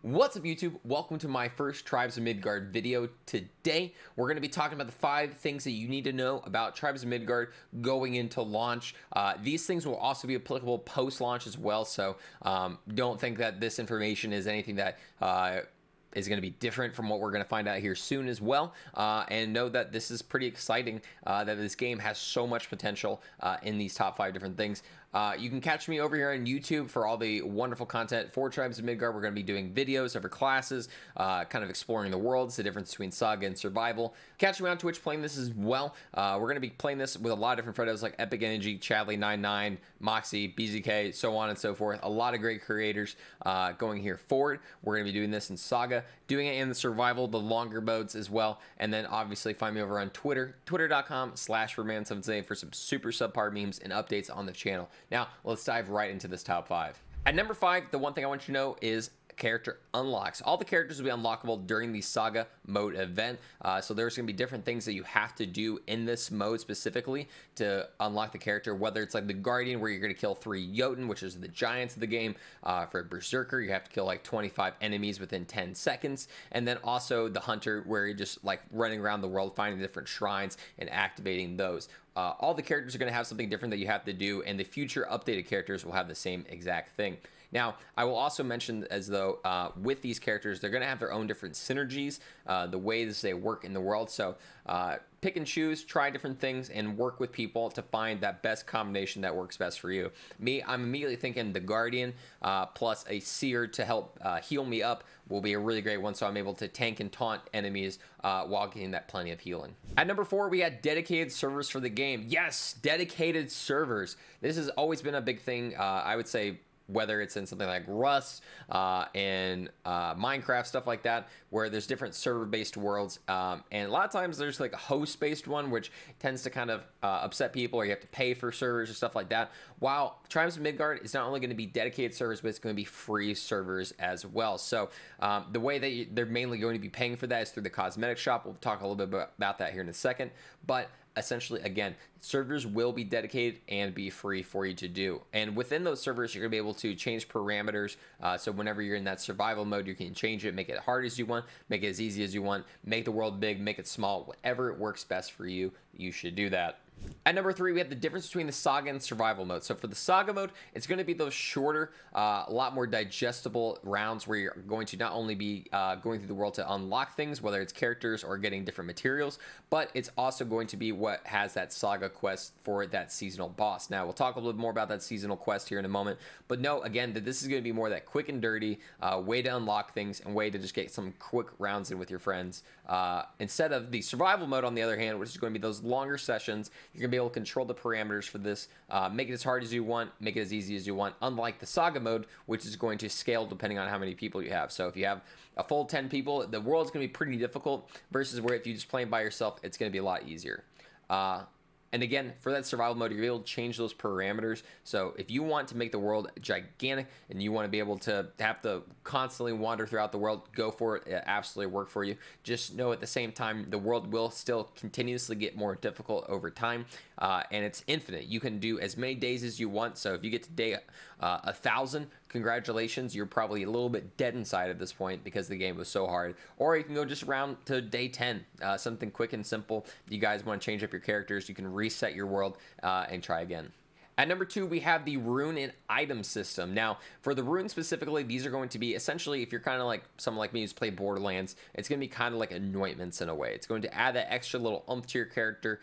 What's up, YouTube? Welcome to my first Tribes of Midgard video. Today, we're going to be talking about the 5 things that you need to know about Tribes of Midgard going into launch. These things will also be applicable post-launch as well, so don't think that this information is anything that is going to be different from what we're going to find out here soon as well. And know that this is pretty exciting, that this game has so much potential in these top 5 different things. You can catch me over here on YouTube for all the wonderful content for Tribes of Midgard. We're going to be doing videos over classes, kind of exploring the worlds, the difference between Saga and Survival. Catch me on Twitch playing this as well. We're going to be playing this with a lot of different friendos like Epic Energy, Chadley99, Moxie, BZK, so on and so forth. A lot of great creators going here forward. We're going to be doing this in Saga, doing it in the Survival, the longer modes as well. And then obviously find me over on Twitter, twitter.com/Roman7 for some super subpar memes and updates on the channel. Now, let's dive right into this top 5. At number 5, the one thing I want you to know is character unlocks. All the characters will be unlockable during the Saga mode event. So there's going to be different things that you have to do in this mode specifically to unlock the character, whether it's like the Guardian, where you're going to kill 3 Jotun, which is the giants of the game. For Berserker, you have to kill like 25 enemies within 10 seconds. And then also the Hunter, where you're just like running around the world, finding different shrines and activating those. All the characters are going to have something different that you have to do, and the future updated characters will have the same exact thing. Now, I will also mention as though with these characters, they're going to have their own different synergies, the ways they work in the world. So pick and choose, try different things, and work with people to find that best combination that works best for you. I'm immediately thinking the Guardian plus a Seer to help heal me up will be a really great one, so I'm able to tank and taunt enemies while getting that plenty of healing. At number 4, we had dedicated servers for the game. Yes, dedicated servers. This has always been a big thing, I would say, whether it's in something like Rust and Minecraft, stuff like that, where there's different server-based worlds. And a lot of times there's like a host-based one, which tends to kind of upset people, or you have to pay for servers or stuff like that. While Tribes of Midgard is not only going to be dedicated servers, but it's going to be free servers as well. So the way that they're mainly going to be paying for that is through the cosmetic shop. We'll talk a little bit about that here in a second. But essentially, again, servers will be dedicated and be free for you to do. And within those servers, you're going to be able to change parameters. So whenever you're in that survival mode, you can change it, make it hard as you want, make it as easy as you want, make the world big, make it small, whatever works best for you, you should do that. At number 3, we have the difference between the Saga and Survival mode. So for the Saga mode, it's going to be those shorter, a lot more digestible rounds where you're going to not only be going through the world to unlock things, whether it's characters or getting different materials, but it's also going to be what has that Saga quest for that seasonal boss. Now, we'll talk a little bit more about that seasonal quest here in a moment, but know, again, that this is going to be more that quick and dirty way to unlock things and way to just get some quick rounds in with your friends. Instead of the Survival mode, on the other hand, which is going to be those longer sessions. You're going to be able to control the parameters for this, make it as hard as you want, make it as easy as you want, unlike the Saga mode, which is going to scale depending on how many people you have. So if you have a full 10 people, the world's going to be pretty difficult, versus where if you just play by yourself, it's going to be a lot easier. And again, for that survival mode, you're able to change those parameters. So if you want to make the world gigantic and you want to be able to have to constantly wander throughout the world, go for it. It absolutely work for you. Just know at the same time, the world will still continuously get more difficult over time. And it's infinite. You can do as many days as you want. So if you get to day 1,000, congratulations, you're probably a little bit dead inside at this point because the game was so hard. Or you can go just around to day 10, something quick and simple. If you guys want to change up your characters, you can reset your world and try again. At number 2, we have the rune and item system. Now, for the runes specifically, these are going to be essentially, if you're kind of like someone like me who's played Borderlands, it's going to be kind of like anointments in a way. It's going to add that extra little oomph to your character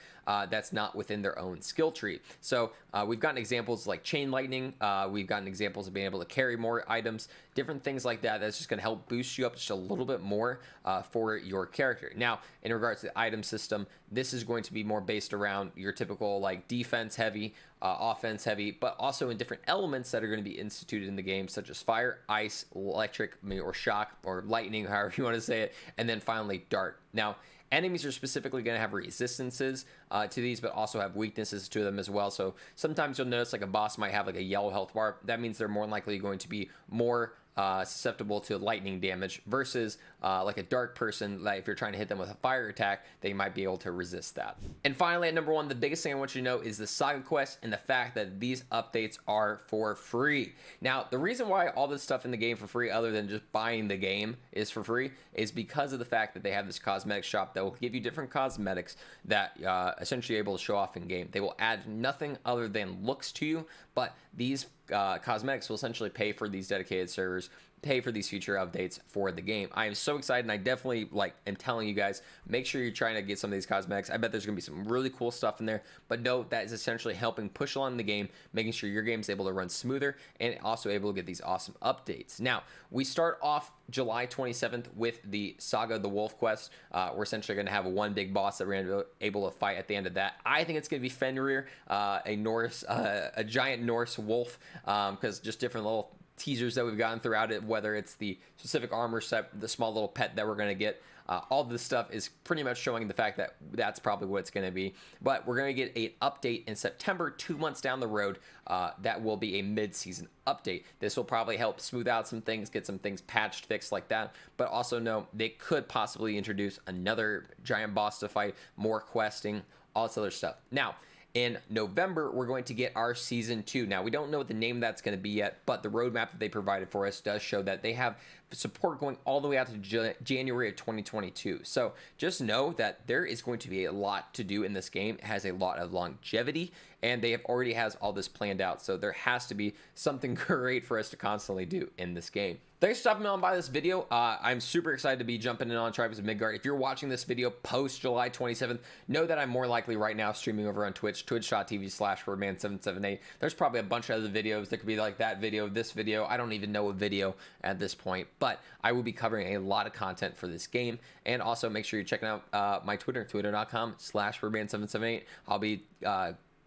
that's not within their own skill tree. So we've gotten examples like chain lightning. We've gotten examples of being able to carry more items, different things like that. That's just going to help boost you up just a little bit more for your character. Now, in regards to the item system, this is going to be more based around your typical like defense heavy, offense heavy, but also in different elements that are going to be instituted in the game, such as fire, ice, electric, or shock, or lightning, however you want to say it, and then finally dart. Now, enemies are specifically going to have resistances to these, but also have weaknesses to them as well. So sometimes you'll notice like a boss might have like a yellow health bar. That means they're more likely going to be more susceptible to lightning damage versus like a dark person, like if you're trying to hit them with a fire attack, they might be able to resist that. And finally, at number 1, the biggest thing I want you to know is the Saga quest and the fact that these updates are for free. Now, the reason why all this stuff in the game for free, other than just buying the game, is for free is because of the fact that they have this cosmetic shop that will give you different cosmetics that essentially you're able to show off in game. They will add nothing other than looks to you, but these cosmetics will essentially pay for these dedicated servers, pay for these future updates for the game. I am so excited, and I definitely am telling you guys, make sure you're trying to get some of these cosmetics. I bet there's gonna be some really cool stuff in there, but note that is essentially helping push along the game, making sure your game's able to run smoother and also able to get these awesome updates. Now, we start off July 27th with the Saga the Wolf quest. We're essentially going to have one big boss that we're going to be able to fight at the end of that. I think it's going to be Fenrir, a giant Norse wolf, because just different little teasers that we've gotten throughout it, whether it's the specific armor set, the small little pet that we're going to get. All this stuff is pretty much showing the fact that that's probably what it's going to be. But we're going to get an update in September, 2 months down the road. That will be a mid-season update. This will probably help smooth out some things, get some things patched, fixed like that. But also know they could possibly introduce another giant boss to fight, more questing, all this other stuff. Now, in November, we're going to get our Season 2. Now, we don't know what the name that's going to be yet, but the roadmap that they provided for us does show that they have support going all the way out to January of 2022. So just know that there is going to be a lot to do in this game. It has a lot of longevity, and they have already has all this planned out. So there has to be something great for us to constantly do in this game. Thanks for stopping on by this video. I'm super excited to be jumping in on Tribes of Midgard. If you're watching this video post July 27th, know that I'm more likely right now streaming over on Twitch, twitch.tv/birdman778. There's probably a bunch of other videos. There could be like that video, this video. I don't even know a video at this point, but I will be covering a lot of content for this game. And also make sure you're checking out my Twitter, twitter.com/birdman778. I'll be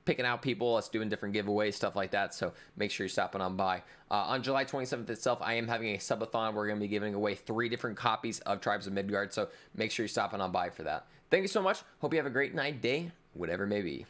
picking out people, us doing different giveaways, stuff like that. So make sure you're stopping on by. On July 27th itself, I am having a subathon. We're going to be giving away 3 different copies of Tribes of Midgard. So make sure you're stopping on by for that. Thank you so much. Hope you have a great night, day, whatever it may be.